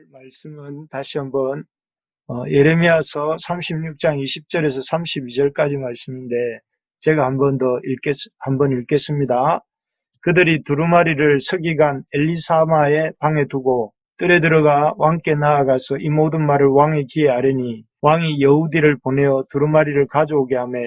말씀은 다시 한번 예레미야서 36장 20절에서 32절까지 말씀인데 제가 한번 읽겠습니다. 그들이 두루마리를 서기관 엘리사마의 방에 두고 뜰에 들어가 왕께 나아가서 이 모든 말을 왕의 귀에 아뢰니 왕이 여우디를 보내어 두루마리를 가져오게 하매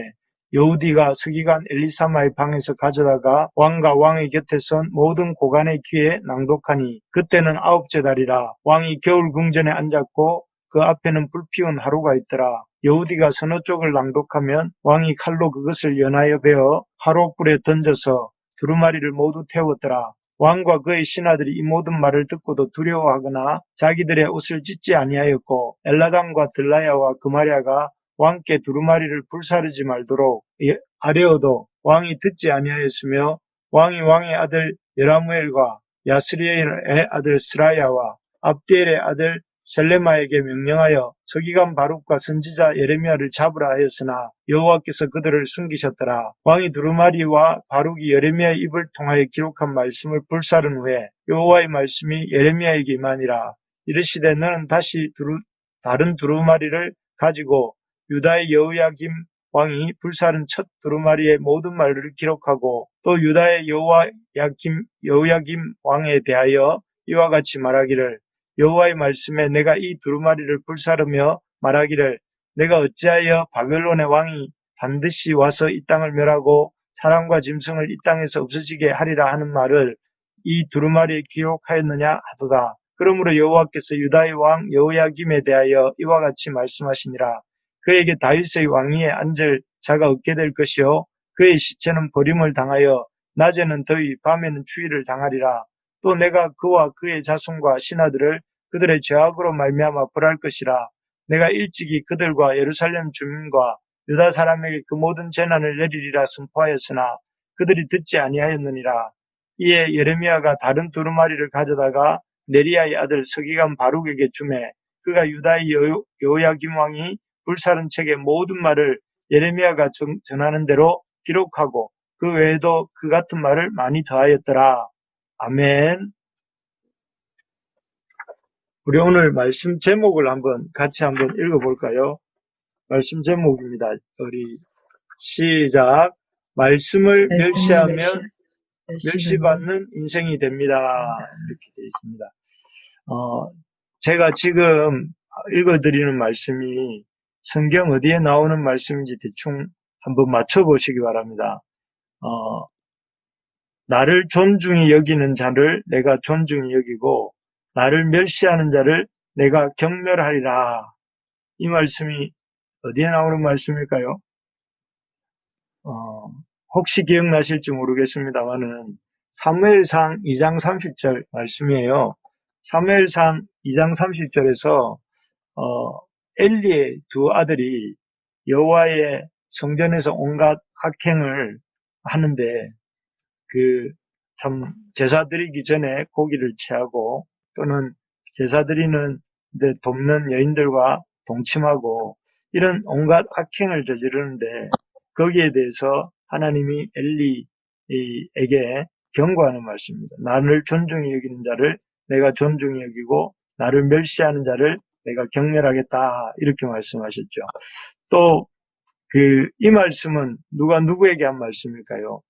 여우디가 서기관 엘리사마의 방에서 가져다가 왕과 왕의 곁에 선 모든 고관의 귀에 낭독하니 그때는 9째 달이라. 왕이 겨울 궁전에 앉았고 그 앞에는 불피운 하루가 있더라. 여우디가 서너 쪽을 낭독하면 왕이 칼로 그것을 연하여 베어 화롯불에 던져서 두루마리를 모두 태웠더라. 왕과 그의 신하들이 이 모든 말을 듣고도 두려워하거나 자기들의 옷을 찢지 아니하였고 엘라담과 들라야와 그마랴가 왕께 두루마리를 불사르지 말도록 아뢰어도 왕이 듣지 아니하였으며 왕이 왕의 아들 여라무엘과 야스리엘의 아들 스라야와 압디엘의 아들 셀레마에게 명령하여 서기관 바룩과 선지자 예레미야를 잡으라 하였으나 여호와께서 그들을 숨기셨더라. 왕이 두루마리와 바룩이 예레미야의 입을 통하여 기록한 말씀을 불사른 후에 여호와의 말씀이 예레미야에게 임하니라. 이르시되 너는 다시 다른 두루마리를 가지고 유다의 여호야김 왕이 불사른 첫 두루마리의 모든 말을 기록하고 또 유다의 여호야김 왕에 대하여 이와 같이 말하기를 여호와의 말씀에 내가 이 두루마리를 불사르며 말하기를 내가 어찌하여 바벨론의 왕이 반드시 와서 이 땅을 멸하고 사람과 짐승을 이 땅에서 없어지게 하리라 하는 말을 이 두루마리에 기록하였느냐 하도다. 그러므로 여호와께서 유다의 왕 여호야김에 대하여 이와 같이 말씀하시니라. 그에게 다윗의 왕위에 앉을 자가 없게 될 것이요 그의 시체는 버림을 당하여 낮에는 더위 밤에는 추위를 당하리라. 또 내가 그와 그의 자손과 신하들을 그들의 죄악으로 말미암아 벌할 것이라. 내가 일찍이 그들과 예루살렘 주민과 유다 사람에게 그 모든 재난을 내리리라 선포하였으나 그들이 듣지 아니하였느니라. 이에 예레미야가 다른 두루마리를 가져다가 네리야의 아들 서기관 바룩에게 주매 그가 유다의 여호야김 왕이 불사른 책의 모든 말을 예레미야가 전하는 대로 기록하고 그 외에도 그 같은 말을 많이 더하였더라. 아멘. 우리 오늘 말씀 제목을 같이 한번 읽어볼까요? 말씀 제목입니다. 우리 시작. 말씀을 멸시하면 멸시받는 인생이 됩니다. 이렇게 되어 있습니다. 제가 지금 읽어드리는 말씀이 성경 어디에 나오는 말씀인지 대충 한번 맞춰보시기 바랍니다. 나를 존중히 여기는 자를 내가 존중히 여기고 나를 멸시하는 자를 내가 경멸하리라. 이 말씀이 어디에 나오는 말씀일까요? 혹시 기억나실지 모르겠습니다만은 사무엘상 2장 30절 말씀이에요. 사무엘상 2장 30절에서 엘리의 두 아들이 여호와의 성전에서 온갖 악행을 하는데 참 제사 드리기 전에 고기를 취하고 또는 제사 드리는 데 돕는 여인들과 동침하고 이런 온갖 악행을 저지르는데 거기에 대해서 하나님이 엘리에게 경고하는 말씀입니다. 나를 존중히 여기는 자를 내가 존중히 여기고 나를 멸시하는 자를 내가 경멸하겠다 이렇게 말씀하셨죠. 또 이 말씀은 누가 누구에게 한 말씀일까요?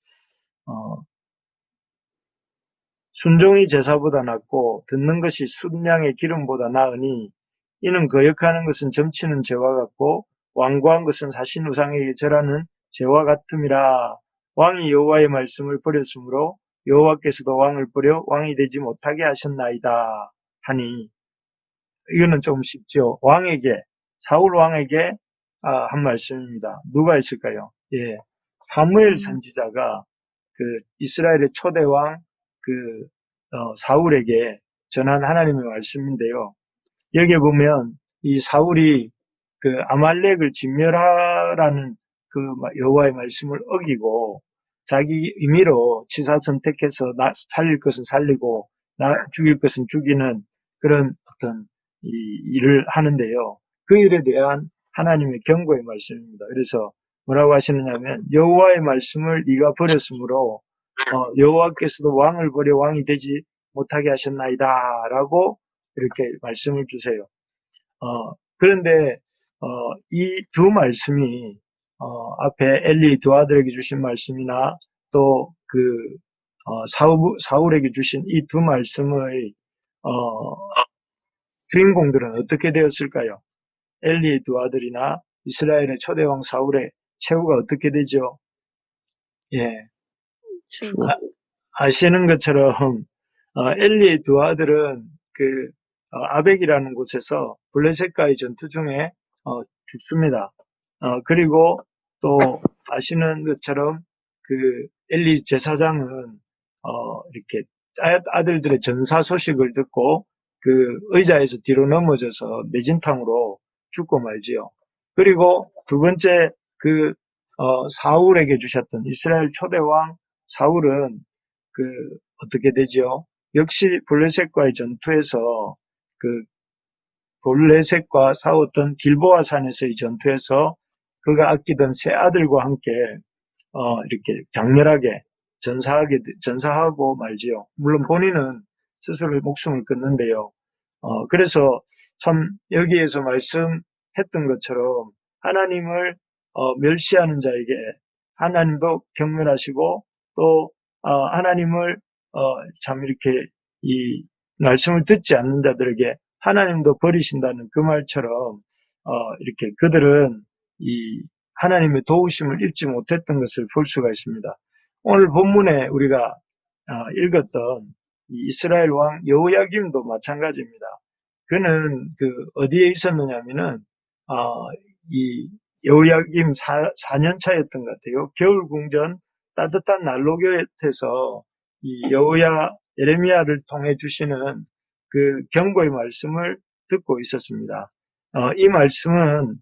순종이 제사보다 낫고 듣는 것이 순양의 기름보다 나으니 이는 거역하는 것은 점치는 죄와 같고 완고한 것은 사신 우상에게 절하는 죄와 같음이라. 왕이 여호와의 말씀을 버렸으므로 여호와께서도 왕을 버려 왕이 되지 못하게 하셨나이다 하니 이거는 좀 쉽죠. 사울 왕에게 한 말씀입니다. 누가 있을까요? 예, 사무엘 선지자가 이스라엘의 초대 왕 사울에게 전한 하나님의 말씀인데요. 여기에 보면 이 사울이 아말렉을 진멸하라는 여호와의 말씀을 어기고 자기 임의로 치사 선택해서 살릴 것은 살리고 죽일 것은 죽이는 그런 어떤 일을 하는데요. 그 일에 대한 하나님의 경고의 말씀입니다. 그래서 뭐라고 하시느냐면 여호와의 말씀을 네가 버렸으므로 여호와께서도 왕을 버려 왕이 되지 못하게 하셨나이다 라고 이렇게 말씀을 주세요. 그런데 이 두 말씀이 앞에 엘리 두 아들에게 주신 말씀이나 또 사울에게 주신 이 두 말씀의 주인공들은 어떻게 되었을까요? 엘리의 두 아들이나 이스라엘의 초대왕 사울의 최후가 어떻게 되죠? 예, 아시는 것처럼 엘리의 두 아들은 아벡이라는 곳에서 블레셋과의 전투 중에 죽습니다. 그리고 또 아시는 것처럼 엘리 제사장은 이렇게 아들들의 전사 소식을 듣고 의자에서 뒤로 넘어져서 매진탕으로 죽고 말지요. 그리고 두 번째 사울에게 주셨던 이스라엘 초대왕 사울은 어떻게 되지요? 역시 블레셋과의 전투에서 블레셋과 싸웠던 길보아 산에서의 전투에서 그가 아끼던 세 아들과 함께 이렇게 장렬하게 전사하고 말지요. 물론 본인은 스스로 목숨을 끊는데요. 그래서 참 여기에서 말씀했던 것처럼 하나님을 멸시하는 자에게 하나님도 경멸하시고 또 하나님을 참 이렇게 이 말씀을 듣지 않는 자들에게 하나님도 버리신다는 그 말처럼 이렇게 그들은 이 하나님의 도우심을 잊지 못했던 것을 볼 수가 있습니다. 오늘 본문에 우리가 읽었던 이 이스라엘 왕 여호야김도 마찬가지입니다. 그는 어디에 있었느냐면은 이 여호야김 4년 차였던 것 같아요. 겨울 궁전 따뜻한 난로 곁에서 이 예레미야를 통해 주시는 경고의 말씀을 듣고 있었습니다. 이 말씀은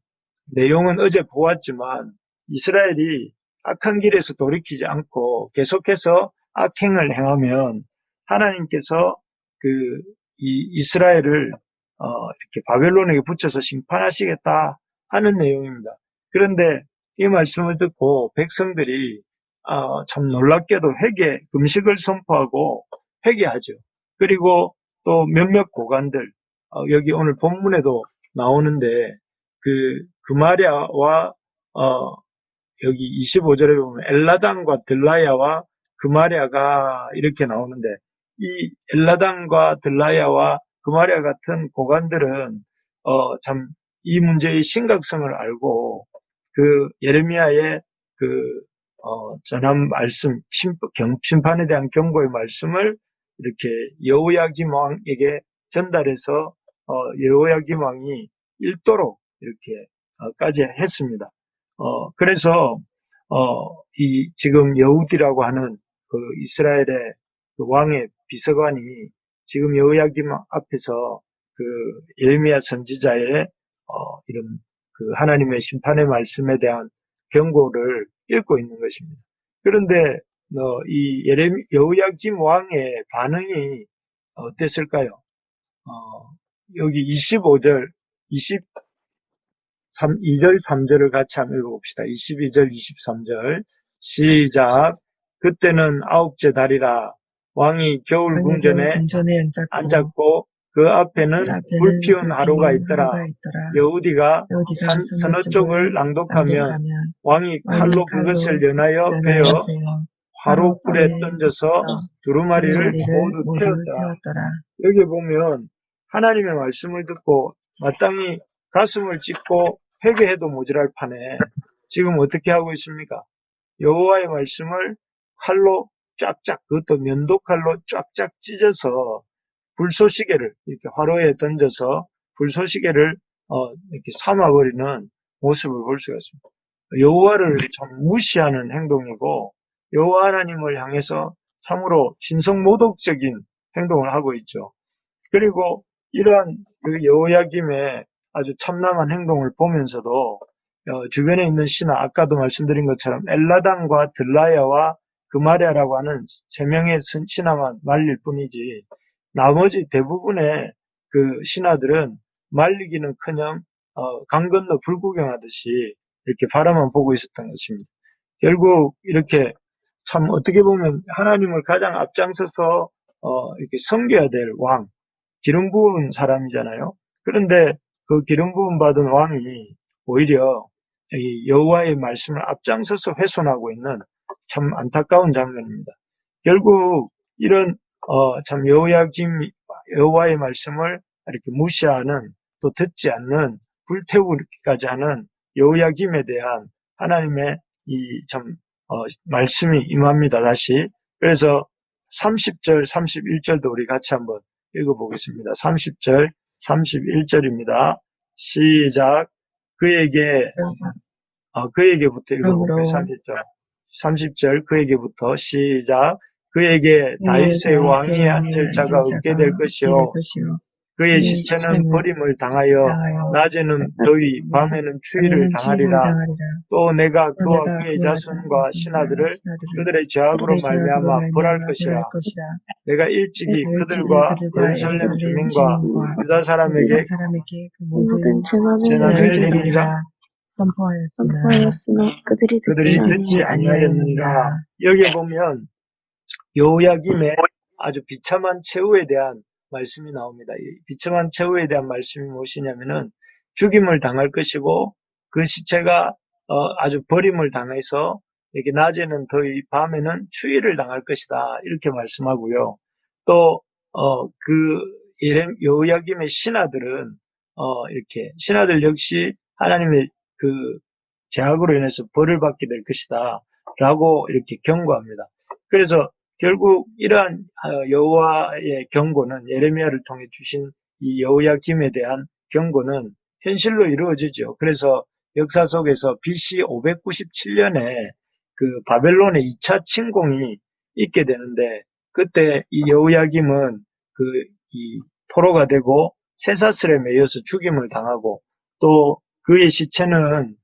내용은 어제 보았지만 이스라엘이 악한 길에서 돌이키지 않고 계속해서 악행을 행하면 하나님께서 이 이스라엘을 이렇게 바벨론에게 붙여서 심판하시겠다 하는 내용입니다. 그런데 이 말씀을 듣고 백성들이 참 놀랍게도 금식을 선포하고 회개하죠. 그리고 또 몇몇 고관들, 여기 오늘 본문에도 나오는데 그마랴와 여기 25절에 보면 엘라단과 들라야와 그마랴가 이렇게 나오는데 이 엘라단과 들라야와 그마랴 같은 고관들은 참 이 문제의 심각성을 알고 예레미야의 전한 말씀, 심판에 대한 경고의 말씀을 이렇게 여호야김 왕에게 전달해서 여호야김 왕이 읽도록 이렇게 까지 했습니다. 그래서 지금 여우디라고 하는 이스라엘의 왕의 비서관이 지금 여호야김 앞에서 예레미야 선지자의 이런 하나님의 심판의 말씀에 대한 경고를 읽고 있는 것입니다. 그런데 이 여호야김 왕의 반응이 어땠을까요? 여기 25절, 2절, 3절을 같이 한번 읽어봅시다. 22절, 23절 시작. 그때는 아홉째 달이라 왕이 겨울 궁전에 앉았고 그 앞에는 불 피운 하루가 있더라. 여우디가 서너 쪽을 낭독하면 왕이 칼로 그것을 연하여 베어 화로불에 던져서 두루마리를 모두 태웠더라. 여기 보면 하나님의 말씀을 듣고 마땅히 가슴을 찢고 회개해도 모자랄 판에 지금 어떻게 하고 있습니까? 여호와의 말씀을 칼로 쫙쫙, 그것도 면도칼로 쫙쫙 찢어서 불쏘시개를 이렇게 화로에 던져서 불쏘시개를 이렇게 삼아버리는 모습을 볼 수가 있습니다. 여호와를 참 무시하는 행동이고 여호와 하나님을 향해서 참으로 신성모독적인 행동을 하고 있죠. 그리고 이러한 여호야김의 아주 참남한 행동을 보면서도 주변에 있는 신하, 아까도 말씀드린 것처럼 엘라단과 들라야와 그마랴라고 하는 세 명의 신하만 말릴 뿐이지 나머지 대부분의 신하들은 말리기는커녕 강 건너 불구경하듯이 이렇게 바라만 보고 있었던 것입니다. 결국 이렇게 참 어떻게 보면 하나님을 가장 앞장서서 이렇게 섬겨야 될 왕, 기름 부은 사람이잖아요. 그런데 그 기름 부은 받은 왕이 오히려 이 여호와의 말씀을 앞장서서 훼손하고 있는 참 안타까운 장면입니다. 결국 이런 참 여호와의 말씀을 이렇게 무시하는, 또 듣지 않는, 불태우기까지 하는 여호야김에 대한 하나님의 이 참 말씀이 임합니다. 다시. 그래서 30절, 31절도 우리 같이 한번 읽어보겠습니다. 30절, 31절입니다. 시작. 그에게부터 읽어볼게요. 30절. 30절 그에게부터 시작. 그에게 다윗의 왕이 앉을 자가 없게 될 것이요. 그의 시체는 버림을 당하여 낮에는 더위, 밤에는 추위를 당하리라. 또 내가 그와 그의 자손과 신하들을 그들의 죄악으로 말미암아 벌할 것이라. 내가 일찍이 그들과 예루살렘 주민과 유다 사람에게 그 모든 재난을 내리리라. 선포하였으나 그들이 듣지 아니하였느니라. 여기에 보면 여호야김의 아주 비참한 최후에 대한 말씀이 나옵니다. 이 비참한 최후에 대한 말씀이 무엇이냐면은 죽임을 당할 것이고, 그 시체가 아주 버림을 당해서 이렇게 낮에는 더위, 밤에는 추위를 당할 것이다, 이렇게 말씀하고요. 또 여호야김의 신하들은 이렇게 신하들 역시 하나님의 그 죄악으로 인해서 벌을 받게 될 것이다 라고 이렇게 경고합니다. 그래서 결국 이러한 여호와의 경고는, 예레미야를 통해 주신 이 여호야김에 대한 경고는 현실로 이루어지죠. 그래서 역사 속에서 BC 597년에 그 바벨론의 2차 침공이 있게 되는데, 그때 이 여호야김은 이 포로가 되고 쇠사슬에 매여서 죽임을 당하고, 또 그의 시체는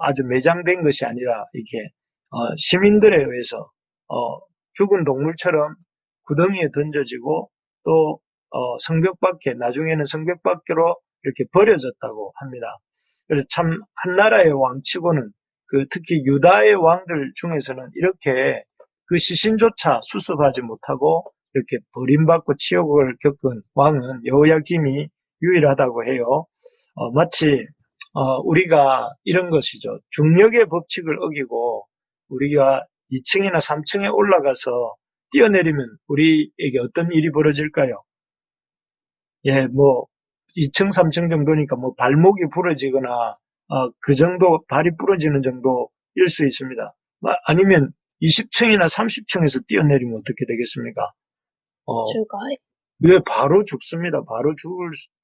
아주 매장된 것이 아니라 이렇게 시민들에 의해서 죽은 동물처럼 구덩이에 던져지고, 또 성벽 밖에, 나중에는 성벽 밖으로 이렇게 버려졌다고 합니다. 그래서 참 한나라의 왕치고는 특히 유다의 왕들 중에서는 이렇게 그 시신조차 수습하지 못하고 이렇게 버림받고 치욕을 겪은 왕은 여호야김이 유일하다고 해요. 마치 우리가 이런 것이죠. 중력의 법칙을 어기고 우리가 2층이나 3층에 올라가서 뛰어내리면 우리에게 어떤 일이 벌어질까요? 예, 2층, 3층 정도니까 발목이 부러지거나 그 정도, 발이 부러지는 정도일 수 있습니다. 아니면 20층이나 30층에서 뛰어내리면 어떻게 되겠습니까? 죽어요. 왜 바로 죽습니다. 바로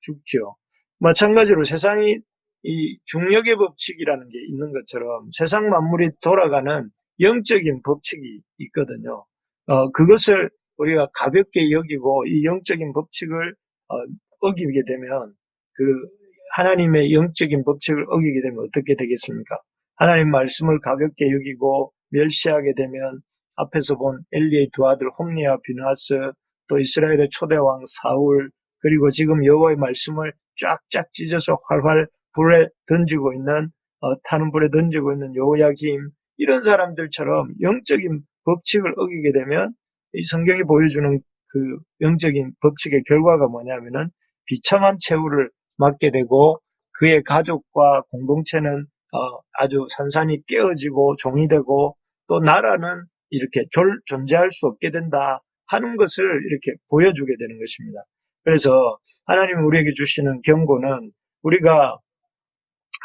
죽죠. 마찬가지로 세상이 이 중력의 법칙이라는 게 있는 것처럼 세상 만물이 돌아가는 영적인 법칙이 있거든요. 그것을 우리가 가볍게 여기고 이 영적인 법칙을 어기게 되면, 하나님의 영적인 법칙을 어기게 되면 어떻게 되겠습니까? 하나님 말씀을 가볍게 여기고 멸시하게 되면 앞에서 본 엘리의 두 아들 홈니와 비느하스, 또 이스라엘의 초대왕 사울, 그리고 지금 여호와의 말씀을 쫙쫙 찢어서 활활 불에 던지고 있는, 타는 불에 던지고 있는 여호야김, 이런 사람들처럼 영적인 법칙을 어기게 되면 이 성경이 보여주는 그 영적인 법칙의 결과가 뭐냐면은 비참한 최후를 맞게 되고, 그의 가족과 공동체는 아주 산산이 깨어지고 종이 되고, 또 나라는 이렇게 존재할 수 없게 된다 하는 것을 이렇게 보여주게 되는 것입니다. 그래서 하나님이 우리에게 주시는 경고는, 우리가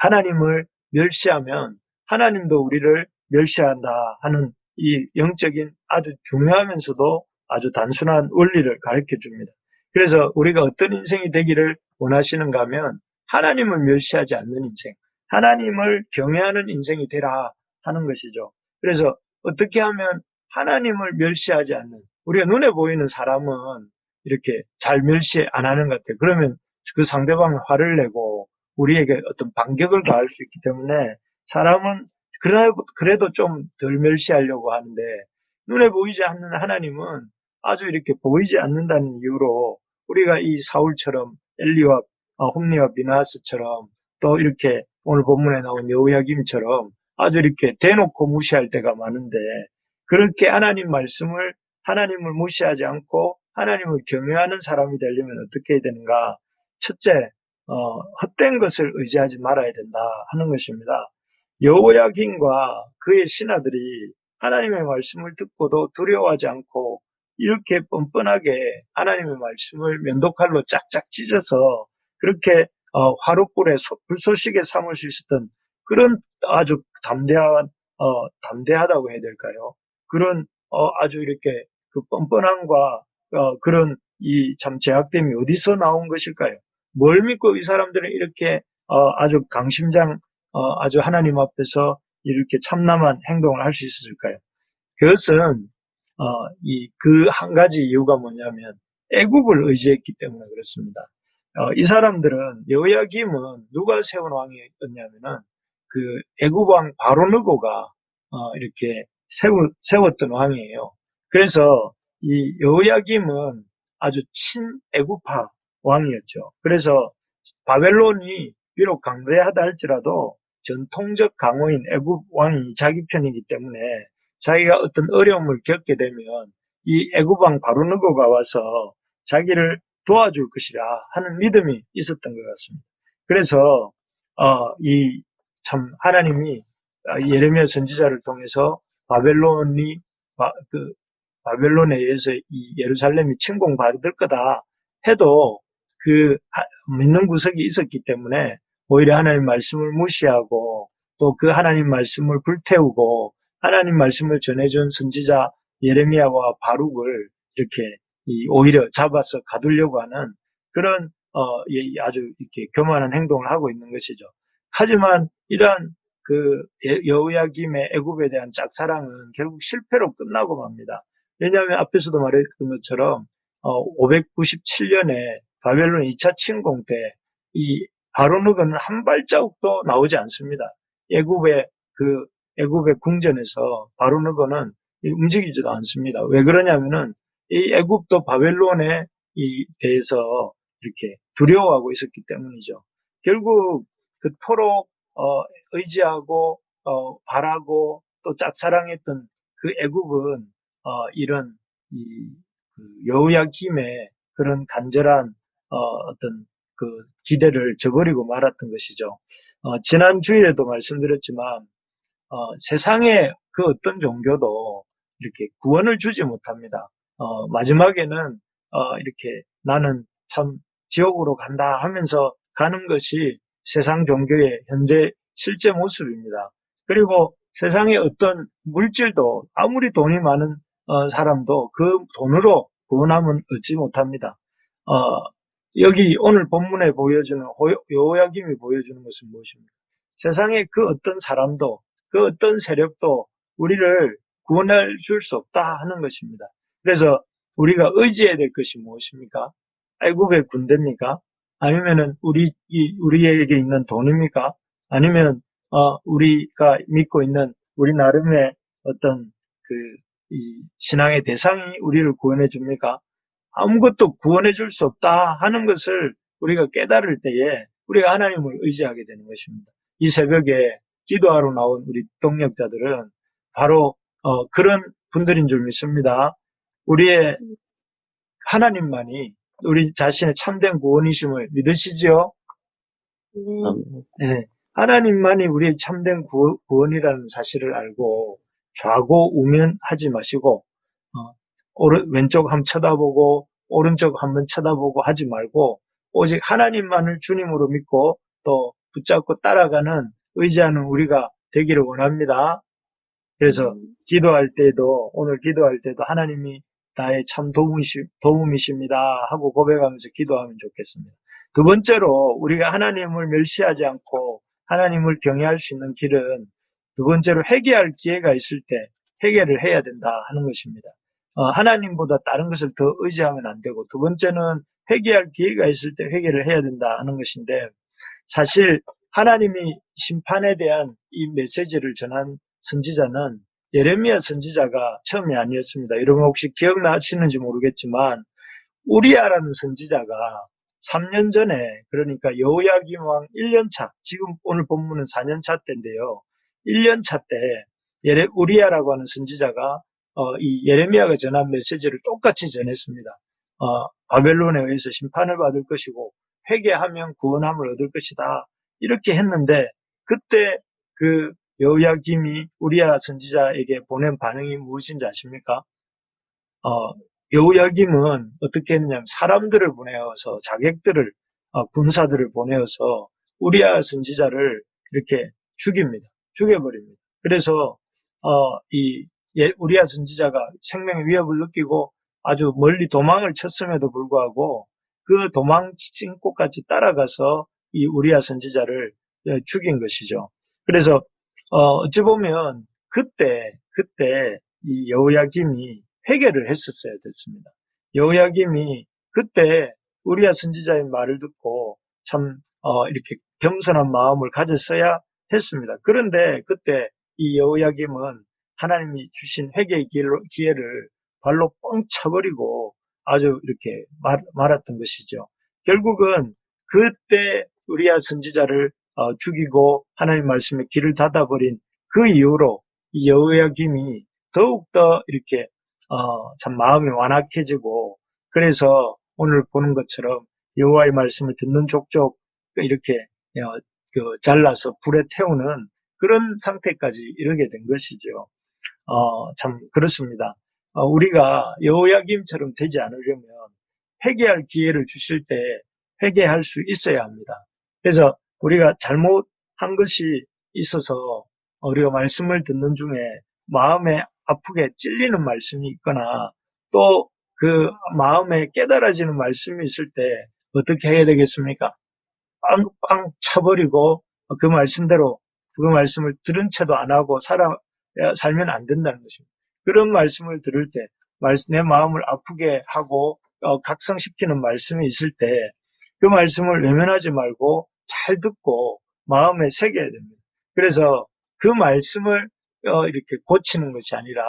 하나님을 멸시하면 하나님도 우리를 멸시한다 하는 이 영적인 아주 중요하면서도 아주 단순한 원리를 가르쳐 줍니다. 그래서 우리가 어떤 인생이 되기를 원하시는가 하면 하나님을 멸시하지 않는 인생, 하나님을 경외하는 인생이 되라 하는 것이죠. 그래서 어떻게 하면 하나님을 멸시하지 않는, 우리가 눈에 보이는 사람은 이렇게 잘 멸시 안 하는 것 같아요. 그러면 그 상대방이 화를 내고 우리에게 어떤 반격을 가할 수 있기 때문에 사람은 그래도 좀 덜 멸시하려고 하는데, 눈에 보이지 않는 하나님은 아주 이렇게 보이지 않는다는 이유로 우리가 이 사울처럼, 엘리와 홈리와 비나스처럼, 또 이렇게 오늘 본문에 나온 여호야김처럼 아주 이렇게 대놓고 무시할 때가 많은데, 그렇게 하나님을 무시하지 않고 하나님을 경외하는 사람이 되려면 어떻게 해야 되는가? 첫째, 헛된 것을 의지하지 말아야 된다 하는 것입니다. 여호야긴과 그의 신하들이 하나님의 말씀을 듣고도 두려워하지 않고 이렇게 뻔뻔하게 하나님의 말씀을 면도칼로 짝짝 찢어서 그렇게 화롯불에 불쏘시개 삼을 수 있었던 그런 아주 담대하다고 해야 될까요? 그런 아주 이렇게 그 뻔뻔함과 그런 이 참 제약됨이 어디서 나온 것일까요? 뭘 믿고 이 사람들은 이렇게 아주 강심장 아주 하나님 앞에서 이렇게 참남한 행동을 할 수 있었을까요? 그것은 그 한 가지 이유가 뭐냐면 애굽을 의지했기 때문에 그렇습니다. 이 사람들은 여호야김은 누가 세운 왕이었냐면은 그 애굽 왕 바로느고가 이렇게 세웠던 왕이에요. 그래서 이 여호야김은 아주 친애굽파 왕이었죠. 그래서 바벨론이 비록 강대하다 할지라도 전통적 강호인 애굽 왕이 자기 편이기 때문에 자기가 어떤 어려움을 겪게 되면 이 애굽 왕 바로느고가 와서 자기를 도와줄 것이라 하는 믿음이 있었던 것 같습니다. 그래서 이 참 하나님이 예레미야 선지자를 통해서 바벨론에 의해서 이 예루살렘이 침공받을 거다 해도 그 믿는 구석이 있었기 때문에 오히려 하나님 말씀을 무시하고 또 그 하나님 말씀을 불태우고 하나님 말씀을 전해준 선지자 예레미야와 바룩을 이렇게 오히려 잡아서 가두려고 하는 그런 아주 이렇게 교만한 행동을 하고 있는 것이죠. 하지만 이러한 그 여호야김의 애굽에 대한 짝사랑은 결국 실패로 끝나고 맙니다. 왜냐하면 앞에서도 말했던 것처럼 597년에 바벨론 2차 침공 때 이 바로느고는 한 발자국도 나오지 않습니다. 애굽의 궁전에서 바로느고는 움직이지도 않습니다. 왜 그러냐면은 이 애굽도 바벨론에 대해서 이렇게 두려워하고 있었기 때문이죠. 결국 그토록 의지하고 바라고 또 짝사랑했던 그 애굽은 이런 그 여호야김의 그런 간절한 어떤 그 기대를 저버리고 말았던 것이죠. 지난 주일에도 말씀드렸지만 세상의 그 어떤 종교도 이렇게 구원을 주지 못합니다. 마지막에는 이렇게 나는 참 지옥으로 간다 하면서 가는 것이 세상 종교의 현재 실제 모습입니다. 그리고 세상의 어떤 물질도 아무리 돈이 많은 사람도 그 돈으로 구원함은 얻지 못합니다. 여기 오늘 본문에 보여주는 여호야김이 보여주는 것은 무엇입니까? 세상의 그 어떤 사람도 그 어떤 세력도 우리를 구원해 줄 수 없다 하는 것입니다. 그래서 우리가 의지해야 될 것이 무엇입니까? 애굽의 군대입니까? 아니면은 우리에게 있는 돈입니까? 아니면 우리가 믿고 있는 우리 나름의 어떤 이 신앙의 대상이 우리를 구원해 줍니까? 아무것도 구원해 줄 수 없다 하는 것을 우리가 깨달을 때에 우리가 하나님을 의지하게 되는 것입니다. 이 새벽에 기도하러 나온 우리 동역자들은 바로 그런 분들인 줄 믿습니다. 우리의 하나님만이 우리 자신의 참된 구원이심을 믿으시지요? 네. 하나님만이 우리의 참된 구원이라는 사실을 알고 좌고 우면하지 마시고 왼쪽 한번 쳐다보고 오른쪽 한번 쳐다보고 하지 말고 오직 하나님만을 주님으로 믿고 또 붙잡고 따라가는 의지하는 우리가 되기를 원합니다. 그래서 오늘 기도할 때도 하나님이 나의 참 도움이십니다 하고 고백하면서 기도하면 좋겠습니다. 두 번째로 우리가 하나님을 멸시하지 않고 하나님을 경외할 수 있는 길은 두 번째로 회개할 기회가 있을 때 회개를 해야 된다 하는 것입니다. 하나님보다 다른 것을 더 의지하면 안 되고 두 번째는 회개할 기회가 있을 때 회개를 해야 된다 하는 것인데 사실 하나님이 심판에 대한 이 메시지를 전한 선지자는 예레미야 선지자가 처음이 아니었습니다. 여러분 혹시 기억나시는지 모르겠지만 우리야라는 선지자가 3년 전에 그러니까 여호야김 왕 1년차 지금 오늘 본문은 4년차 때인데요. 1년차 때 우리야라고 하는 선지자가 이 예레미야가 전한 메시지를 똑같이 전했습니다. 바벨론에 의해서 심판을 받을 것이고 회개하면 구원함을 얻을 것이다. 이렇게 했는데 그때 그 여호야김이 우리야 선지자에게 보낸 반응이 무엇인지 아십니까? 여호야김은 어떻게 했느냐면 사람들을 보내어서 자객들을 군사들을 보내어서 우리야 선지자를 이렇게 죽입니다. 죽여버립니다. 그래서 우리야 선지자가 생명의 위협을 느끼고 아주 멀리 도망을 쳤음에도 불구하고 그 도망친 곳까지 따라가서 이 우리야 선지자를 죽인 것이죠. 그래서 어찌 보면 그때 이 여호야김이 회개를 했었어야 됐습니다. 여호야김이 그때 우리야 선지자의 말을 듣고 참 이렇게 겸손한 마음을 가졌어야 했습니다. 그런데 그때 이 여호야김은 하나님이 주신 회개의 기회를 발로 뻥 쳐버리고 아주 이렇게 말았던 것이죠. 결국은 그때 우리야 선지자를 죽이고 하나님 말씀에 길을 닫아버린 그 이후로 이 여호야김이 더욱더 이렇게 참 마음이 완악해지고 그래서 오늘 보는 것처럼 여호와의 말씀을 듣는 족족 이렇게 잘라서 불에 태우는 그런 상태까지 이르게 된 것이죠. 참 그렇습니다. 우리가 여호야김처럼 되지 않으려면 회개할 기회를 주실 때 회개할 수 있어야 합니다. 그래서 우리가 잘못한 것이 있어서 우리가 말씀을 듣는 중에 마음에 아프게 찔리는 말씀이 있거나 또 그 마음에 깨달아지는 말씀이 있을 때 어떻게 해야 되겠습니까? 빵빵 쳐버리고 그 말씀대로 그 말씀을 들은 채도 안 하고 살면 안 된다는 것입니다. 그런 말씀을 들을 때 내 마음을 아프게 하고 각성시키는 말씀이 있을 때 그 말씀을 외면하지 말고 잘 듣고 마음에 새겨야 됩니다. 그래서 그 말씀을 이렇게 고치는 것이 아니라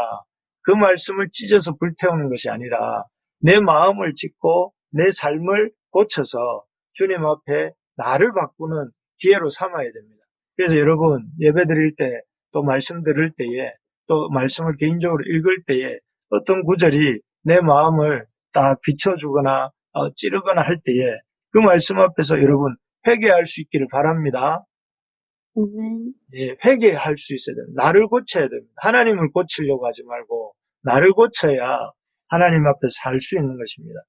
그 말씀을 찢어서 불태우는 것이 아니라 내 마음을 찢고 내 삶을 고쳐서 주님 앞에 나를 바꾸는 기회로 삼아야 됩니다. 그래서 여러분 예배 드릴 때 또 말씀 들을 때에 또 말씀을 개인적으로 읽을 때에 어떤 구절이 내 마음을 딱 비춰주거나 찌르거나 할 때에 그 말씀 앞에서 여러분 회개할 수 있기를 바랍니다. 예, 회개할 수 있어야 됩니다. 나를 고쳐야 됩니다. 하나님을 고치려고 하지 말고 나를 고쳐야 하나님 앞에 살 수 있는 것입니다.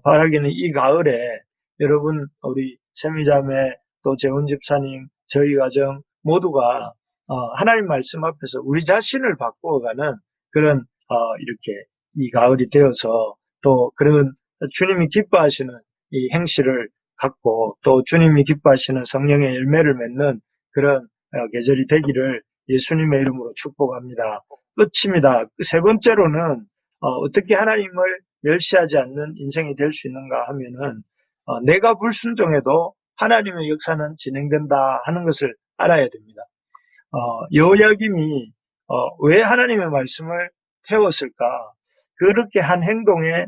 바라기는 이 가을에 여러분 우리 세미자매 또 재훈 집사님 저희 가정 모두가 하나님 말씀 앞에서 우리 자신을 바꾸어가는 그런 이렇게 이 가을이 되어서 또 그런 주님이 기뻐하시는 이 행실을 갖고 또 주님이 기뻐하시는 성령의 열매를 맺는 그런 계절이 되기를 예수님의 이름으로 축복합니다. 끝입니다. 세 번째로는 어떻게 하나님을 멸시하지 않는 인생이 될 수 있는가 하면은 내가 불순종해도 하나님의 역사는 진행된다 하는 것을 알아야 됩니다. 여호야김이 왜 하나님의 말씀을 태웠을까? 그렇게 한 행동에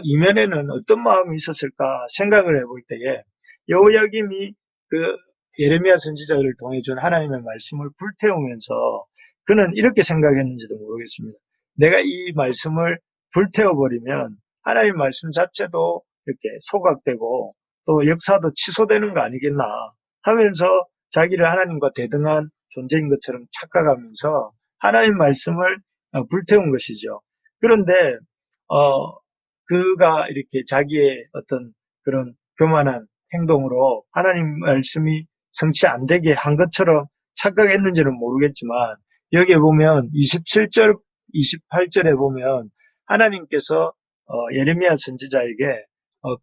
이면에는 어떤 마음이 있었을까 생각을 해볼 때에 여호야김이 그 예레미야 선지자를 통해 준 하나님의 말씀을 불태우면서 그는 이렇게 생각했는지도 모르겠습니다. 내가 이 말씀을 불태워버리면 하나님 말씀 자체도 이렇게 소각되고 또 역사도 취소되는 거 아니겠나 하면서 자기를 하나님과 대등한 존재인 것처럼 착각하면서 하나님 말씀을 불태운 것이죠. 그런데 그가 이렇게 자기의 어떤 그런 교만한 행동으로 하나님 말씀이 성취 안 되게 한 것처럼 착각했는지는 모르겠지만 여기에 보면 27절, 28절에 보면 하나님께서 예레미야 선지자에게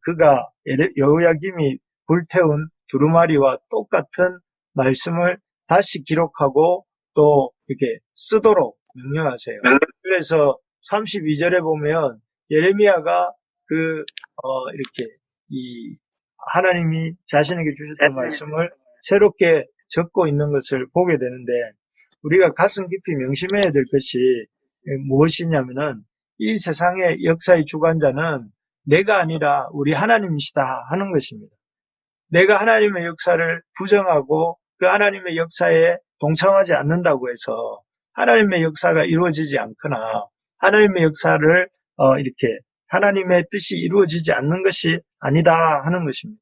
그가 여호야김이 불태운 두루마리와 똑같은 말씀을 다시 기록하고 또 이렇게 쓰도록 명령하세요. 그래서 32절에 보면 예레미야가 이렇게 이 하나님이 자신에게 주셨던 말씀을 새롭게 적고 있는 것을 보게 되는데 우리가 가슴 깊이 명심해야 될 것이 무엇이냐면은 이 세상의 역사의 주관자는 내가 아니라 우리 하나님이시다 하는 것입니다. 내가 하나님의 역사를 부정하고 그 하나님의 역사에 동참하지 않는다고 해서 하나님의 역사가 이루어지지 않거나 하나님의 역사를 이렇게 하나님의 뜻이 이루어지지 않는 것이 아니다 하는 것입니다.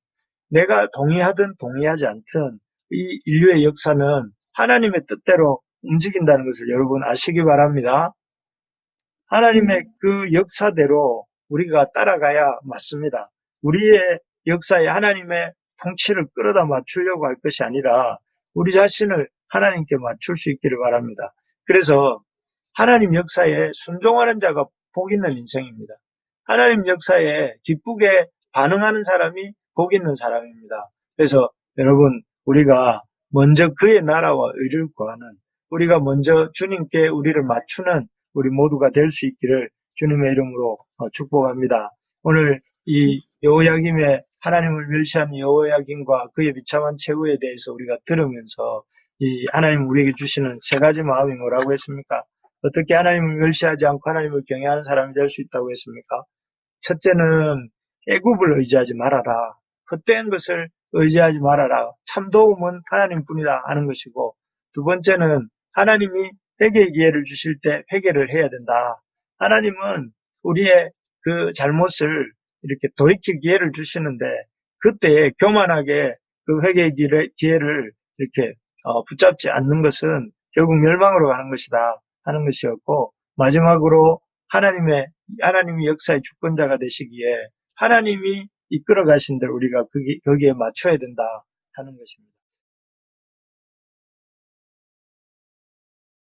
내가 동의하든 동의하지 않든 이 인류의 역사는 하나님의 뜻대로 움직인다는 것을 여러분 아시기 바랍니다. 하나님의 그 역사대로 우리가 따라가야 맞습니다. 우리의 역사에 하나님의 통치를 끌어다 맞추려고 할 것이 아니라 우리 자신을 하나님께 맞출 수 있기를 바랍니다. 그래서 하나님 역사에 순종하는 자가 복 있는 인생입니다. 하나님 역사에 기쁘게 반응하는 사람이 복 있는 사람입니다. 그래서 여러분, 우리가 먼저 그의 나라와 의를 구하는, 우리가 먼저 주님께 우리를 맞추는 우리 모두가 될 수 있기를 주님의 이름으로 축복합니다. 오늘 이 여호야김의 하나님을 멸시하는 여호야김과 그의 비참한 최후에 대해서 우리가 들으면서 이 하나님 우리에게 주시는 세 가지 마음이 뭐라고 했습니까? 어떻게 하나님을 멸시하지 않고 하나님을 경외하는 사람이 될 수 있다고 했습니까? 첫째는 애굽을 의지하지 말아라. 헛된 것을 의지하지 말아라. 참 도움은 하나님뿐이다 하는 것이고, 두 번째는 하나님이 회개의 기회를 주실 때 회개를 해야 된다. 하나님은 우리의 그 잘못을 이렇게 돌이킬 기회를 주시는데 그때에 교만하게 그 회개의 기회를 이렇게 붙잡지 않는 것은 결국 멸망으로 가는 것이다 하는 것이었고, 마지막으로 하나님이 역사의 주권자가 되시기에 하나님이 이끌어 가신 대로 우리가 거기에 맞춰야 된다 하는 것입니다.